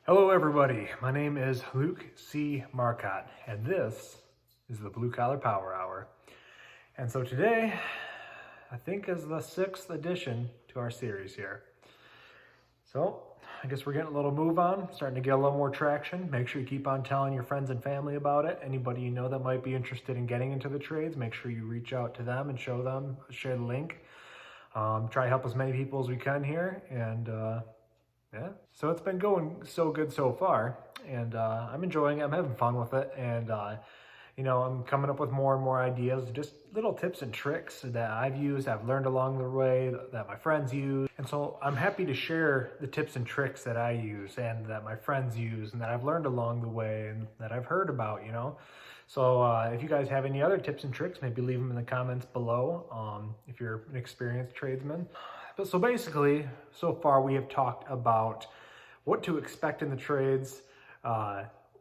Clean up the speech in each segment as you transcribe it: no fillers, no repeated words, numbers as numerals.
Hello everybody, my name is Luke C. Marcotte, and this is the Blue Collar Power Hour. And so today, I think is the 6th edition to our series here. So, I guess we're getting a little move on, starting to get a little more traction. Make sure you keep on telling your friends and family about it. Anybody you know that might be interested in getting into the trades, make sure you reach out to them and share the link. Try to help as many people as we can here, and yeah, so it's been going so good so far, and I'm enjoying it. I'm having fun with it, and I'm coming up with more and more ideas, just little tips and tricks that I've used, I've learned along the way, that my friends use. And so I'm happy to share the tips and tricks that I use and that my friends use and that I've learned along the way and that I've heard about, So if you guys have any other tips and tricks, maybe leave them in the comments below if you're an experienced tradesman. But so basically, so far we have talked about what to expect in the trades,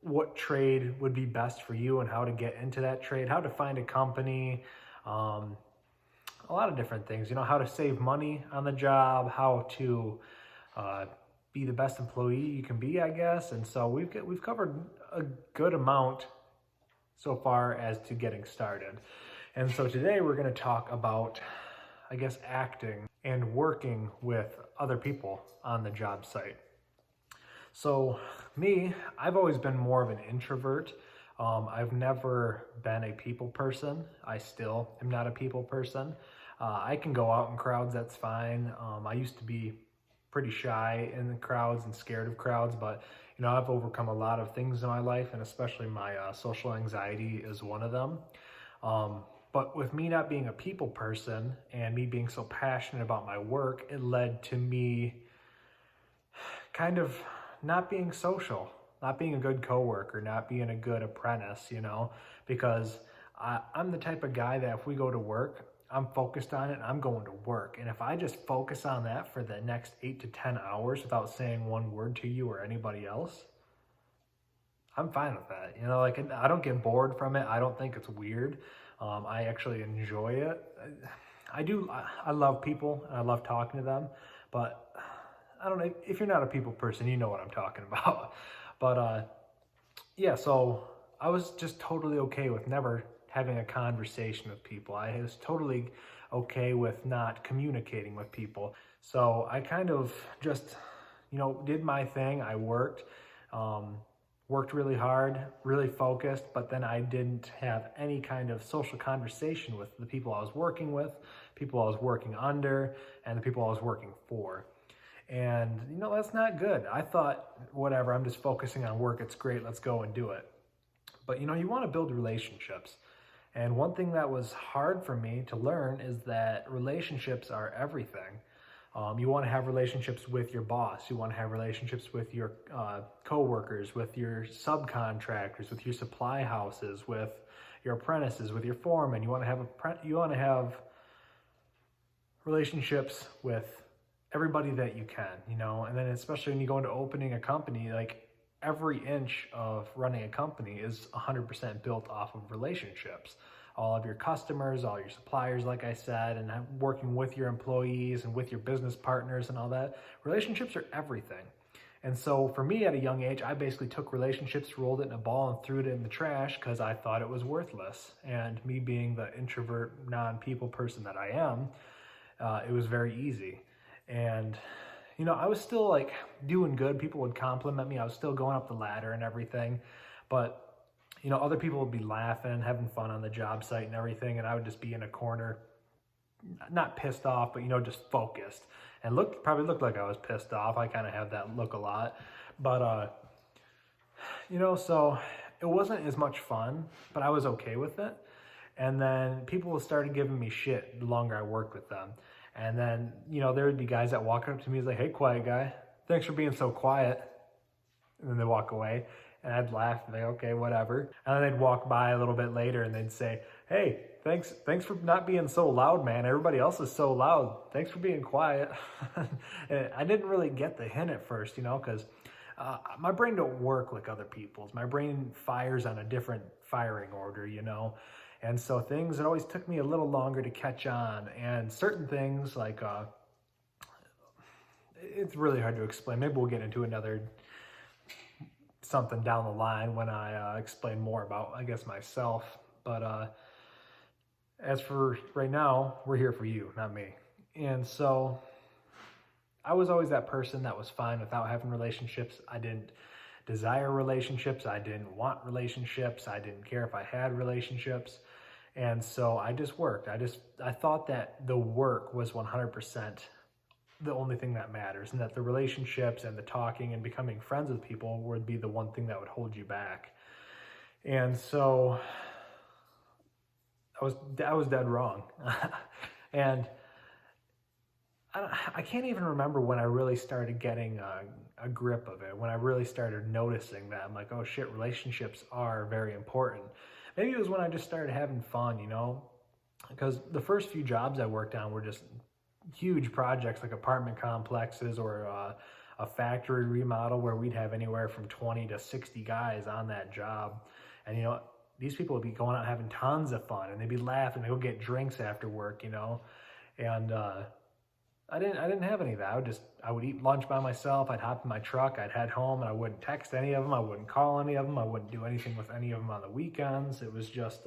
what trade would be best for you and how to get into that trade, how to find a company, a lot of different things, how to save money on the job, how to be the best employee you can be, I guess. And so we've covered a good amount so far as to getting started. And so today we're going to talk about, I guess, acting and working with other people on the job site. So me, I've always been more of an introvert. I've never been a people person. I still am not a people person. I can go out in crowds, that's fine. I used to be pretty shy in the crowds and scared of crowds, but I've overcome a lot of things in my life, and especially my social anxiety is one of them. But with me not being a people person and me being so passionate about my work, it led to me kind of not being social, not being a good coworker, not being a good apprentice, because I'm the type of guy that if we go to work, I'm focused on it and I'm going to work. And if I just focus on that for the next 8 to 10 hours without saying one word to you or anybody else, I'm fine with that. I don't get bored from it. I don't think it's weird. I actually enjoy it. I love people and I love talking to them, but I don't know, if you're not a people person, you know what I'm talking about. But yeah, so I was just totally okay with never having a conversation with people. I was totally okay with not communicating with people. So I kind of just, did my thing. I worked really hard, really focused, but then I didn't have any kind of social conversation with the people I was working with, people I was working under, and the people I was working for. And, that's not good. I thought, whatever, I'm just focusing on work. It's great. Let's go and do it. But, you want to build relationships. And one thing that was hard for me to learn is that relationships are everything. You want to have relationships with your boss. You want to have relationships with your coworkers, with your subcontractors, with your supply houses, with your apprentices, with your foreman. You want to have relationships with everybody that you can, and then especially when you go into opening a company, like every inch of running a company is 100% built off of relationships. All of your customers, all your suppliers, like I said, and working with your employees and with your business partners and all that. Relationships are everything. And so for me at a young age, I basically took relationships, rolled it in a ball and threw it in the trash because I thought it was worthless. And me being the introvert, non-people person that I am, it was very easy. And I was still like doing good. People would compliment me. I was still going up the ladder and everything. But, other people would be laughing, having fun on the job site and everything. And I would just be in a corner, not pissed off, but, just focused. And probably looked like I was pissed off. I kind of have that look a lot. But, so it wasn't as much fun, but I was okay with it. And then people started giving me shit the longer I worked with them. And then, there would be guys that walk up to me and like, "Hey, quiet guy, thanks for being so quiet." And then they walk away and I'd laugh and say, "Okay, whatever." And then they'd walk by a little bit later and they'd say, "Hey, thanks for not being so loud, man. Everybody else is so loud. Thanks for being quiet." And I didn't really get the hint at first, because my brain don't work like other people's. My brain fires on a different firing order, And so it always took me a little longer to catch on. And certain things like, it's really hard to explain. Maybe we'll get into another something down the line when I explain more about, I guess, myself. But as for right now, we're here for you, not me. And so I was always that person that was fine without having relationships. I didn't desire relationships. I didn't want relationships. I didn't care if I had relationships. And so I just worked. I thought that the work was 100% the only thing that matters, and that the relationships and the talking and becoming friends with people would be the one thing that would hold you back. And so I was dead wrong. And I can't even remember when I really started getting a grip of it, when I really started noticing that I'm like, oh shit, relationships are very important. Maybe it was when I just started having fun, because the first few jobs I worked on were just huge projects like apartment complexes or a factory remodel where we'd have anywhere from 20 to 60 guys on that job. And, these people would be going out having tons of fun, and they'd be laughing, they'd go get drinks after work, and I didn't have any of that. I would eat lunch by myself. I'd hop in my truck. I'd head home, and I wouldn't text any of them. I wouldn't call any of them. I wouldn't do anything with any of them on the weekends. It was just,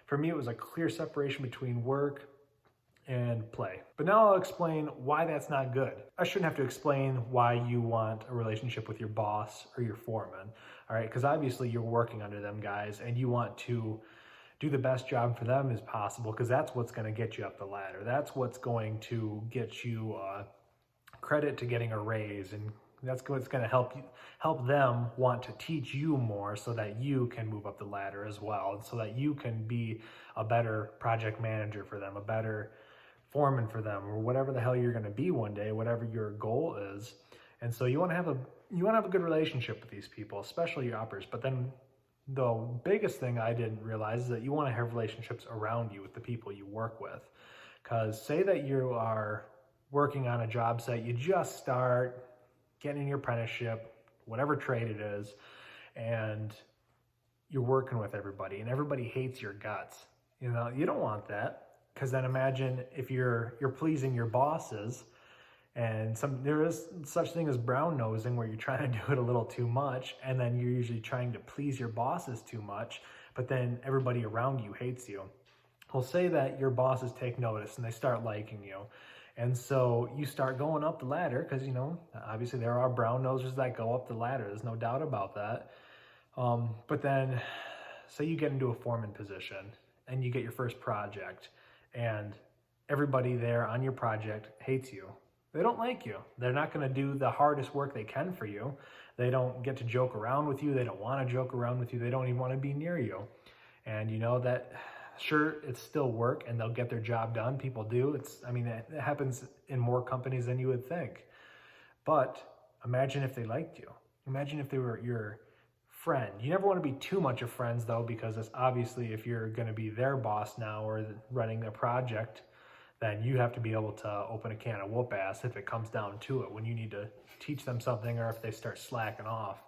for me, it was a clear separation between work and play. But now I'll explain why that's not good. I shouldn't have to explain why you want a relationship with your boss or your foreman, all right? Because obviously you're working under them guys, and you want to do the best job for them as possible, because that's what's going to get you up the ladder. That's what's going to get you credit to getting a raise, and that's what's going to help them want to teach you more so that you can move up the ladder as well, and so that you can be a better project manager for them, a better foreman for them, or whatever the hell you're going to be one day, whatever your goal is. And so you want to have a good relationship with these people, especially your uppers. But then the biggest thing I didn't realize is that you want to have relationships around you with the people you work with. Because say that you are working on a job site, you just start getting your apprenticeship, whatever trade it is, and you're working with everybody, and everybody hates your guts. You don't want that, because then imagine if you're pleasing your bosses, and there is such thing as brown nosing, where you're trying to do it a little too much, and then you're usually trying to please your bosses too much, but then everybody around you hates you. Well, say that your bosses take notice and they start liking you. And so you start going up the ladder, because, obviously there are brown nosers that go up the ladder. There's no doubt about that. But then say you get into a foreman position and you get your first project, and everybody there on your project hates you. They don't like you. They're not going to do the hardest work they can for you. They don't get to joke around with you. They don't want to joke around with you. They don't even want to be near you. And that, sure, it's still work, and they'll get their job done. People do. It happens in more companies than you would think. But imagine if they liked you. Imagine if they were your friend. You never want to be too much of friends, though, because it's obviously if you're going to be their boss now or running a project, then you have to be able to open a can of whoop ass if it comes down to it, when you need to teach them something, or if they start slacking off.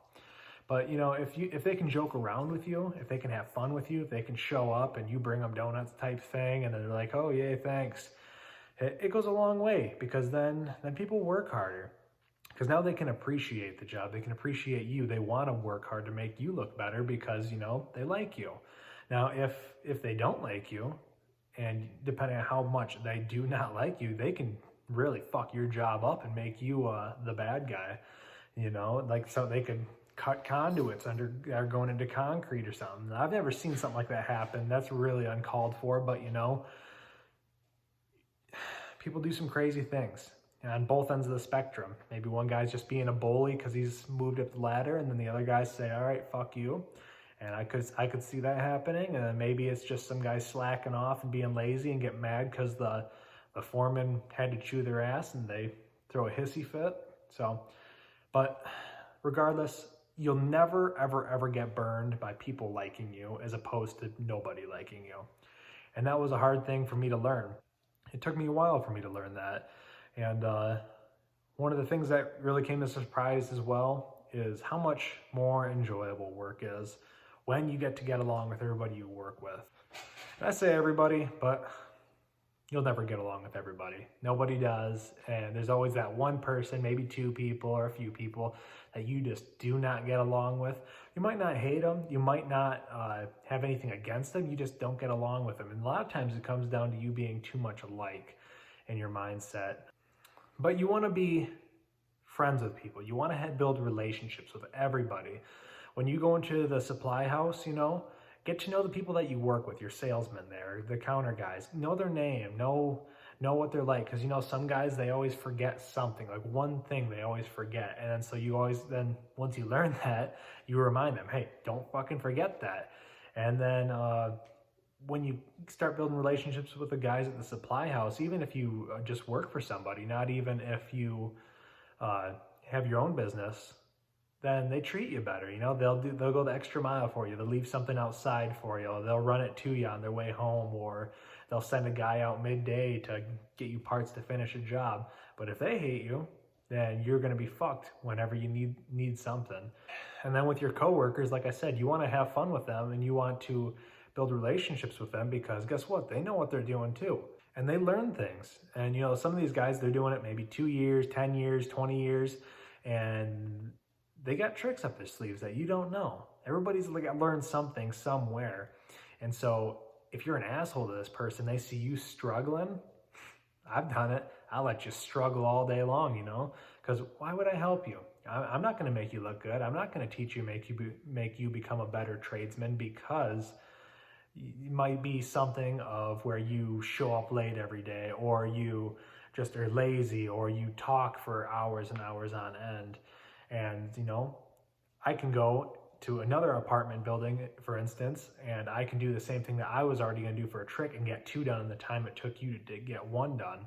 But if they can joke around with you, if they can have fun with you, if they can show up and you bring them donuts type thing, and they're like, oh yay, thanks, it goes a long way, because then people work harder. Because now they can appreciate the job. They can appreciate you. They want to work hard to make you look better, because, they like you. Now, if they don't like you, and depending on how much they do not like you, they can really fuck your job up and make you the bad guy. So they could cut conduits are going into concrete or something. I've never seen something like that happen. That's really uncalled for, but people do some crazy things. And on both ends of the spectrum. Maybe one guy's just being a bully because he's moved up the ladder, and then the other guys say, all right, fuck you. And I could see that happening. And then maybe it's just some guys slacking off and being lazy and get mad because the foreman had to chew their ass, and they throw a hissy fit. But regardless, you'll never, ever, ever get burned by people liking you as opposed to nobody liking you. And that was a hard thing for me to learn. It took me a while for me to learn that. And one of the things that really came as a surprise as well is how much more enjoyable work is when you get along with everybody you work with. And I say everybody, but you'll never get along with everybody. Nobody does. And there's always that one person, maybe two people or a few people that you just do not get along with. You might not hate them. You might not have anything against them. You just don't get along with them. And a lot of times it comes down to you being too much alike in your mindset. But you want to be friends with people. You want to build relationships with everybody. When you go into the supply house, get to know the people that you work with, your salesmen there, the counter guys. Know their name, know what they're like. Because some guys, they always forget something, like one thing they always forget. And then so you always, then once you learn that, you remind them, hey, don't fucking forget that. And then when you start building relationships with the guys at the supply house, even if you just work for somebody, not even if you have your own business, then they treat you better. They'll go the extra mile for you. They'll leave something outside for you. They'll run it to you on their way home, or they'll send a guy out midday to get you parts to finish a job. But if they hate you, then you're going to be fucked whenever you need something. And then with your coworkers, like I said, you want to have fun with them and you want to build relationships with them, because guess what? They know what they're doing too. And they learn things. And some of these guys, they're doing it maybe 2 years, 10 years, 20 years, and they got tricks up their sleeves that you don't know. Everybody's learned something somewhere. And so if you're an asshole to this person, they see you struggling. I've done it. I'll let you struggle all day long, because why would I help you? I'm not going to make you look good. I'm not going to teach you, make you become a better tradesman, because it might be something of where you show up late every day, or you just are lazy, or you talk for hours and hours on end. And, I can go to another apartment building, for instance, and I can do the same thing that I was already going to do for a trick and get 2 done in the time it took you to get 1 done.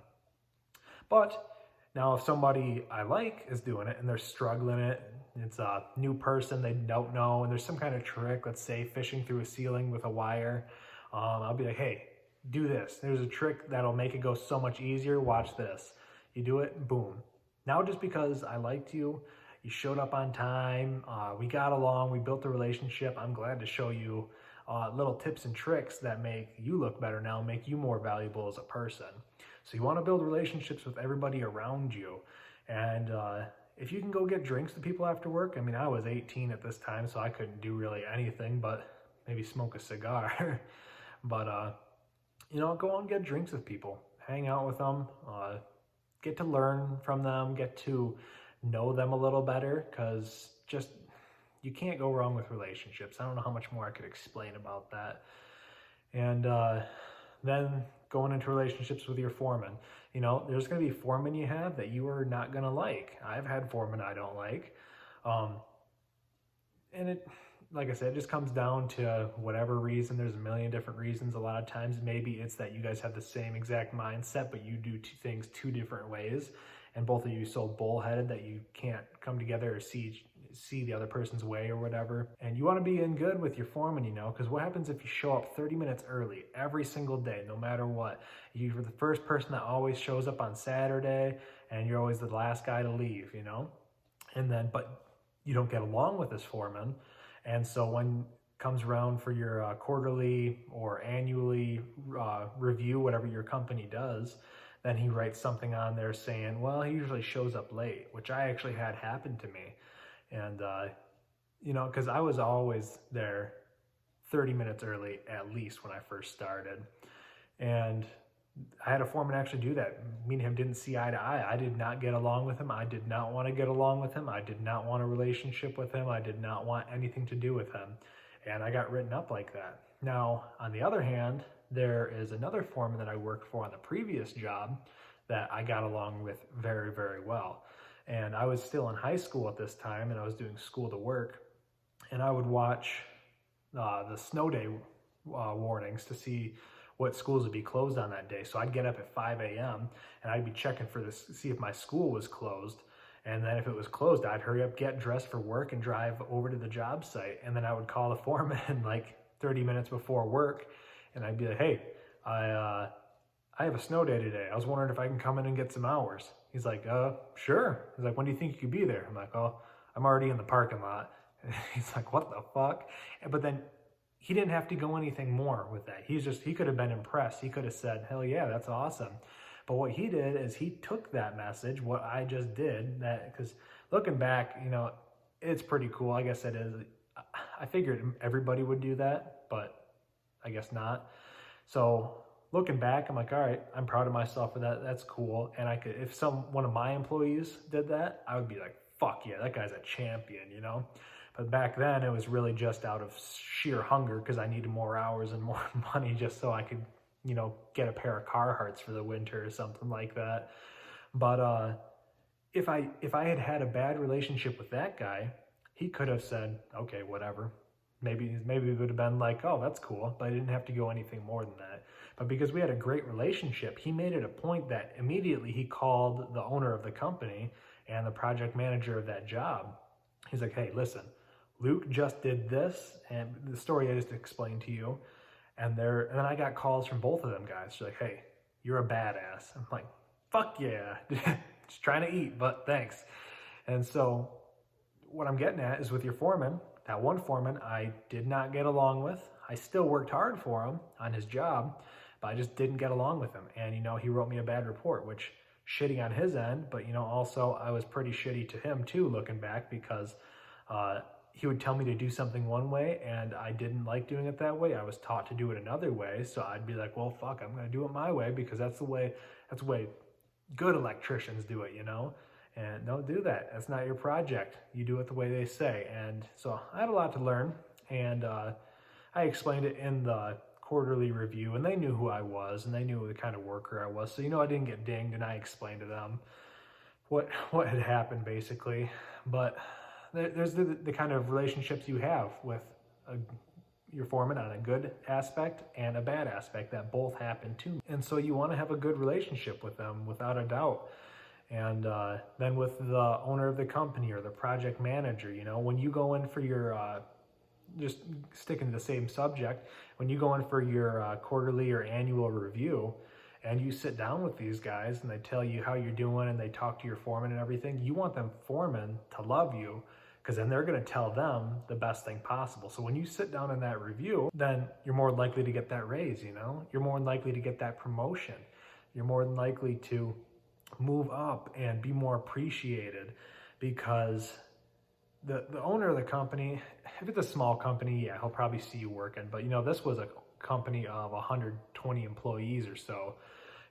But now if somebody I like is doing it and they're struggling it's a new person they don't know, and there's some kind of trick, let's say fishing through a ceiling with a wire, I'll be like, hey, do this. There's a trick that'll make it go so much easier. Watch this. You do it, boom. Now just because I liked you, you showed up on time, we got along, we built a relationship, I'm glad to show you little tips and tricks that make you look better now, make you more valuable as a person. So you want to build relationships with everybody around you. And if you can go get drinks to people after work, I was 18 at this time, so I couldn't do really anything but maybe smoke a cigar. But, go and get drinks with people, hang out with them, get to learn from them, get to know them a little better, because you can't go wrong with relationships. I don't know how much more I could explain about that. And then going into relationships with your foreman. There's going to be foremen you have that you are not going to like. I've had foremen I don't like. And it, like I said, it just comes down to whatever reason. There's a million different reasons. A lot of times maybe it's that you guys have the same exact mindset, but you do things 2 different ways. And both of you so bullheaded that you can't come together or see the other person's way or whatever. And you want to be in good with your foreman, because what happens if you show up 30 minutes early every single day, no matter what? You're the first person that always shows up on Saturday, and you're always the last guy to leave, And then, but you don't get along with this foreman. And so when comes around for your quarterly or annually review, whatever your company does, then he writes something on there saying, well, he usually shows up late, which I actually had happen to me. And, because I was always there 30 minutes early, at least when I first started. And I had a foreman actually do that. Me and him didn't see eye to eye. I did not get along with him. I did not want to get along with him. I did not want a relationship with him. I did not want anything to do with him. And I got written up like that. Now, on the other hand, there is another foreman that I worked for on the previous job that I got along with very, very well. And I was still in high school at this time, and I was doing school to work. And I would watch the snow day warnings to see what schools would be closed on that day. So I'd get up at 5 a.m. and I'd be checking for this, see if my school was closed. And then if it was closed, I'd hurry up, get dressed for work, and drive over to the job site. And then I would call the foreman like 30 minutes before work, and I'd be like, hey, I have a snow day today. I was wondering if I can come in and get some hours. He's like, sure. He's like, when do you think you could be there? I'm like, oh, I'm already in the parking lot. He's like, what the fuck? But then he didn't have to go anything more with that. He could have been impressed. He could have said, hell yeah, that's awesome. But what he did is he took that message, what I just did, that, because looking back, it's pretty cool. I guess it is. I figured everybody would do that, but I guess not. So looking back, I'm like, all right, I'm proud of myself for that. That's cool. And if one of my employees did that, I would be like, fuck yeah, that guy's a champion, But back then, it was really just out of sheer hunger because I needed more hours and more money just so I could, get a pair of Carhartts for the winter or something like that. But if I had a bad relationship with that guy, he could have said, okay, whatever. Maybe it would have been like, oh, that's cool, but I didn't have to go anything more than that. But because we had a great relationship, he made it a point that immediately he called the owner of the company and the project manager of that job. He's like, hey, listen, Luke just did this, and the story I just explained to you, and then I got calls from both of them guys. They're like, hey, you're a badass. I'm like, fuck yeah, just trying to eat, but thanks. And so what I'm getting at is with your foreman, that one foreman I did not get along with. I still worked hard for him on his job, but I just didn't get along with him. And, he wrote me a bad report, which shitty on his end, but, also I was pretty shitty to him too, looking back, because he would tell me to do something one way and I didn't like doing it that way. I was taught to do it another way. So I'd be like, well, fuck, I'm going to do it my way because that's the way good electricians do it, and don't do that. That's not your project. You do it the way they say. And so I had a lot to learn, and I explained it in the quarterly review, and they knew who I was and they knew the kind of worker I was. So, I didn't get dinged, and I explained to them what had happened basically. But there's the kind of relationships you have with your foreman on a good aspect and a bad aspect that both happen too. And so you want to have a good relationship with them without a doubt. And then with the owner of the company or the project manager, when you go in for your, just sticking to the same subject, when you go in for your quarterly or annual review and you sit down with these guys and they tell you how you're doing and they talk to your foreman and everything, you want them foremen to love you, because then they're going to tell them the best thing possible. So when you sit down in that review, then you're more likely to get that raise, You're more likely to get that promotion. You're more likely to move up and be more appreciated, because the owner of the company, if it's a small company, yeah, he'll probably see you working. But, this was a company of 120 employees or so.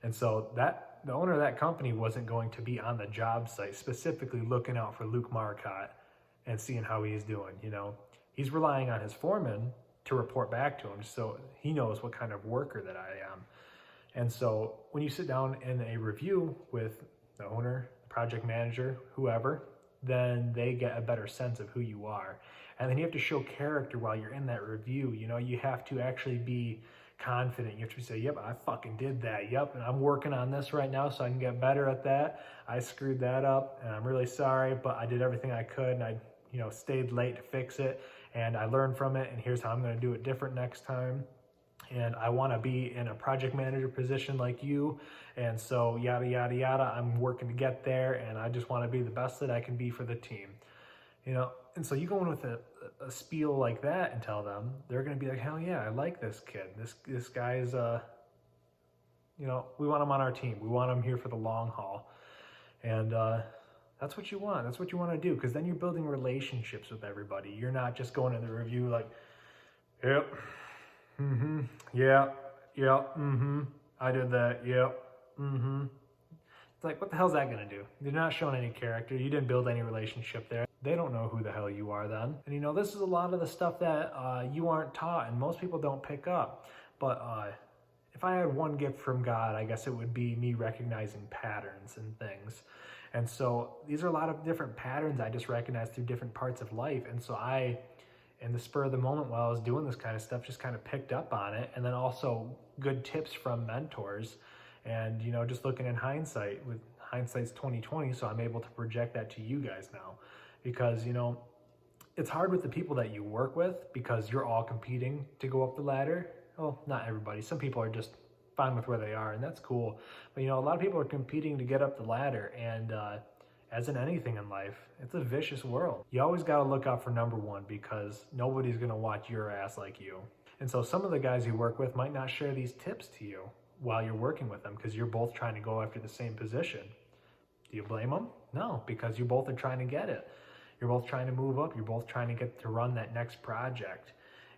And so the owner of that company wasn't going to be on the job site specifically looking out for Luke Marcotte and seeing how he's doing, He's relying on his foreman to report back to him so he knows what kind of worker that I am. And so when you sit down in a review with the owner, project manager, whoever, then they get a better sense of who you are. And then you have to show character while you're in that review. You have to actually be confident. You have to say, yep, I fucking did that. Yep, and I'm working on this right now so I can get better at that. I screwed that up and I'm really sorry, but I did everything I could, and I stayed late to fix it, and I learned from it, and here's how I'm going to do it different next time. And I want to be in a project manager position like you, and so yada yada yada, I'm working to get there, and I just want to be the best that I can be for the team. And so you go in with a spiel like that and tell them, they're going to be like, hell yeah, I like this kid. This guy is we want him on our team. We want him here for the long haul. And that's what you want. That's what you want to do, because then you're building relationships with everybody. You're not just going in the review like, yep, yeah, I did that, yep, It's like, what the hell's that going to do? You're not showing any character. You didn't build any relationship there. They don't know who the hell you are then. And this is a lot of the stuff that you aren't taught and most people don't pick up. But if I had one gift from God, I guess it would be me recognizing patterns and things. And so these are a lot of different patterns I just recognized through different parts of life. And so I, in the spur of the moment while I was doing this kind of stuff, just kind of picked up on it. And then also good tips from mentors. And, just looking in hindsight, with hindsight's 2020, so I'm able to project that to you guys now. Because, it's hard with the people that you work with because you're all competing to go up the ladder. Well, not everybody. Some people are just fine with where they are, and that's cool. But, a lot of people are competing to get up the ladder, and as in anything in life, it's a vicious world. You always got to look out for number one, because nobody's going to watch your ass like you. And so some of the guys you work with might not share these tips to you while you're working with them because you're both trying to go after the same position. Do you blame them? No, because you both are trying to get it. You're both trying to move up. You're both trying to get to run that next project.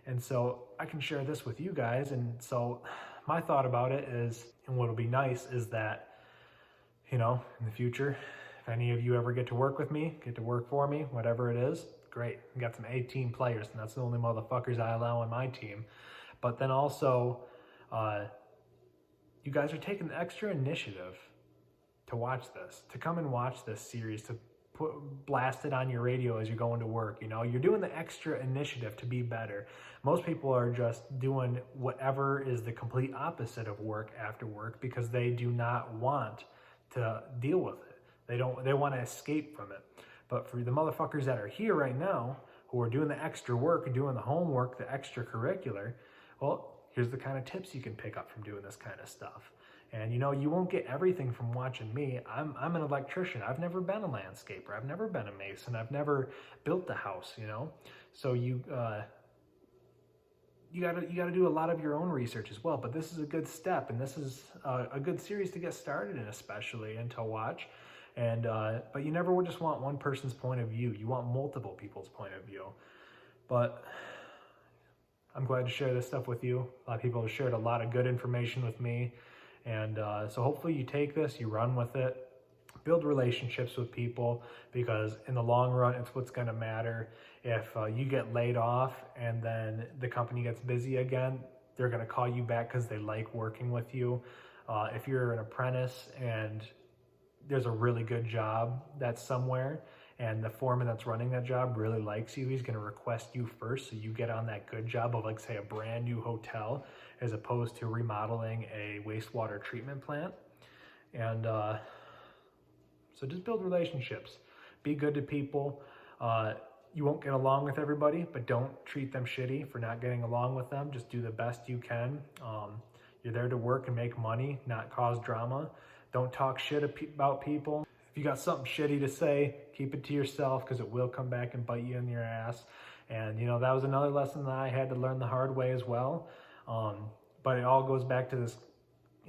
And so I can share this with you guys. And so my thought about it is, and what'll be nice is that, in the future, if any of you ever get to work with me, get to work for me, whatever it is, great. We got some A-team players, and that's the only motherfuckers I allow on my team. But then also, you guys are taking the extra initiative to watch this, to come and watch this series, to blast it on your radio as you're going to work. You're doing the extra initiative to be better. Most people are just doing whatever is the complete opposite of work after work because they do not want to deal with it. They want to escape from it. But for the motherfuckers that are here right now, who are doing the extra work, doing the homework, the extracurricular, well, here's the kind of tips you can pick up from doing this kind of stuff. And you won't get everything from watching me. I'm an electrician. I've never been a landscaper. I've never been a mason. I've never built a house, So you gotta do a lot of your own research as well. But this is a good step, and this is a good series to get started in, especially, and to watch. And but you never just want one person's point of view. You want multiple people's point of view. But I'm glad to share this stuff with you. A lot of people have shared a lot of good information with me. And so hopefully you take this, you run with it, build relationships with people, because in the long run, it's what's going to matter. If you get laid off and then the company gets busy again, they're going to call you back because they like working with you. If you're an apprentice and there's a really good job that's somewhere, and the foreman that's running that job really likes you, he's going to request you first, so you get on that good job of, like, say, a brand new hotel as opposed to remodeling a wastewater treatment plant. And so just build relationships. Be good to people. You won't get along with everybody, but don't treat them shitty for not getting along with them. Just do the best you can. You're there to work and make money, not cause drama. Don't talk shit about people. If you got something shitty to say, keep it to yourself, because it will come back and bite you in your ass. And that was another lesson that I had to learn the hard way as well. But it all goes back to this,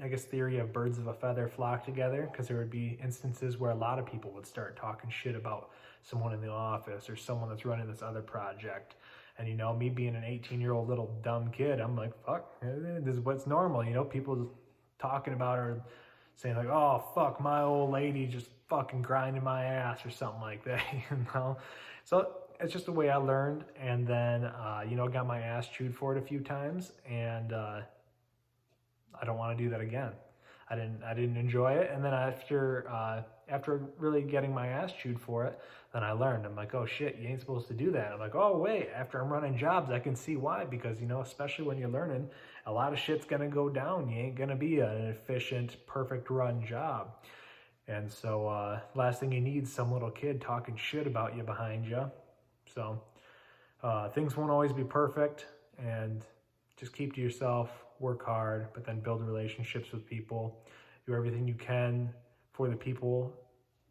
I guess, theory of birds of a feather flock together, because there would be instances where a lot of people would start talking shit about someone in the office or someone that's running this other project. And me being an 18-year-old little dumb kid, I'm like, fuck, this is what's normal. People talking about her, saying like, oh, fuck, my old lady just fucking grinding my ass or something like that, So it's just the way I learned. And then, got my ass chewed for it a few times, and I don't want to do that again. I didn't enjoy it. And then after really getting my ass chewed for it, then I learned. I'm like, oh shit, you ain't supposed to do that. I'm like, oh wait, after I'm running jobs, I can see why, because especially when you're learning, a lot of shit's gonna go down. You ain't gonna be an efficient, perfect run job. And so last thing you need is some little kid talking shit about you behind you. So things won't always be perfect, and just keep to yourself, work hard, but then build relationships with people. Do everything you can for the people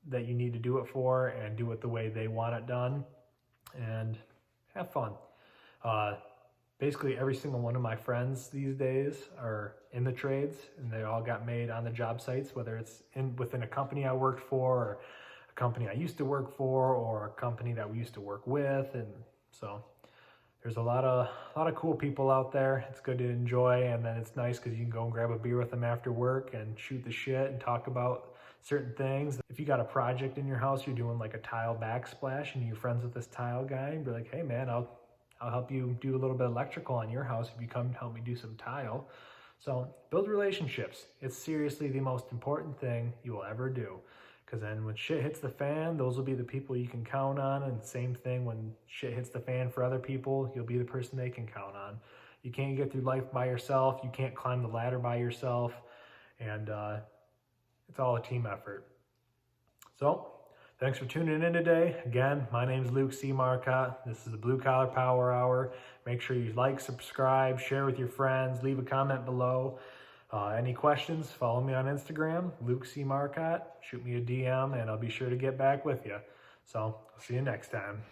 that you need to do it for, and do it the way they want it done, and have fun. Basically every single one of my friends these days are in the trades, and they all got made on the job sites, whether it's within a company I worked for, or a company I used to work for, or a company that we used to work with. And so there's a lot of cool people out there. It's good to enjoy, and then it's nice because you can go and grab a beer with them after work and shoot the shit and talk about certain things. If you got a project in your house, you're doing like a tile backsplash, and you're friends with this tile guy, and be like, hey man, I'll help you do a little bit of electrical on your house if you come help me do some tile. So build relationships. It's seriously the most important thing you will ever do. Because then when shit hits the fan, those will be the people you can count on. And same thing, when shit hits the fan for other people, you'll be the person they can count on. You can't get through life by yourself. You can't climb the ladder by yourself. And it's all a team effort. So thanks for tuning in today. Again, my name is Luke C. Marcotte. This is the Blue Collar Power Hour. Make sure you like, subscribe, share with your friends, leave a comment below. Any questions, follow me on Instagram, Luke C. Marcotte. Shoot me a DM, and I'll be sure to get back with you. So I'll see you next time.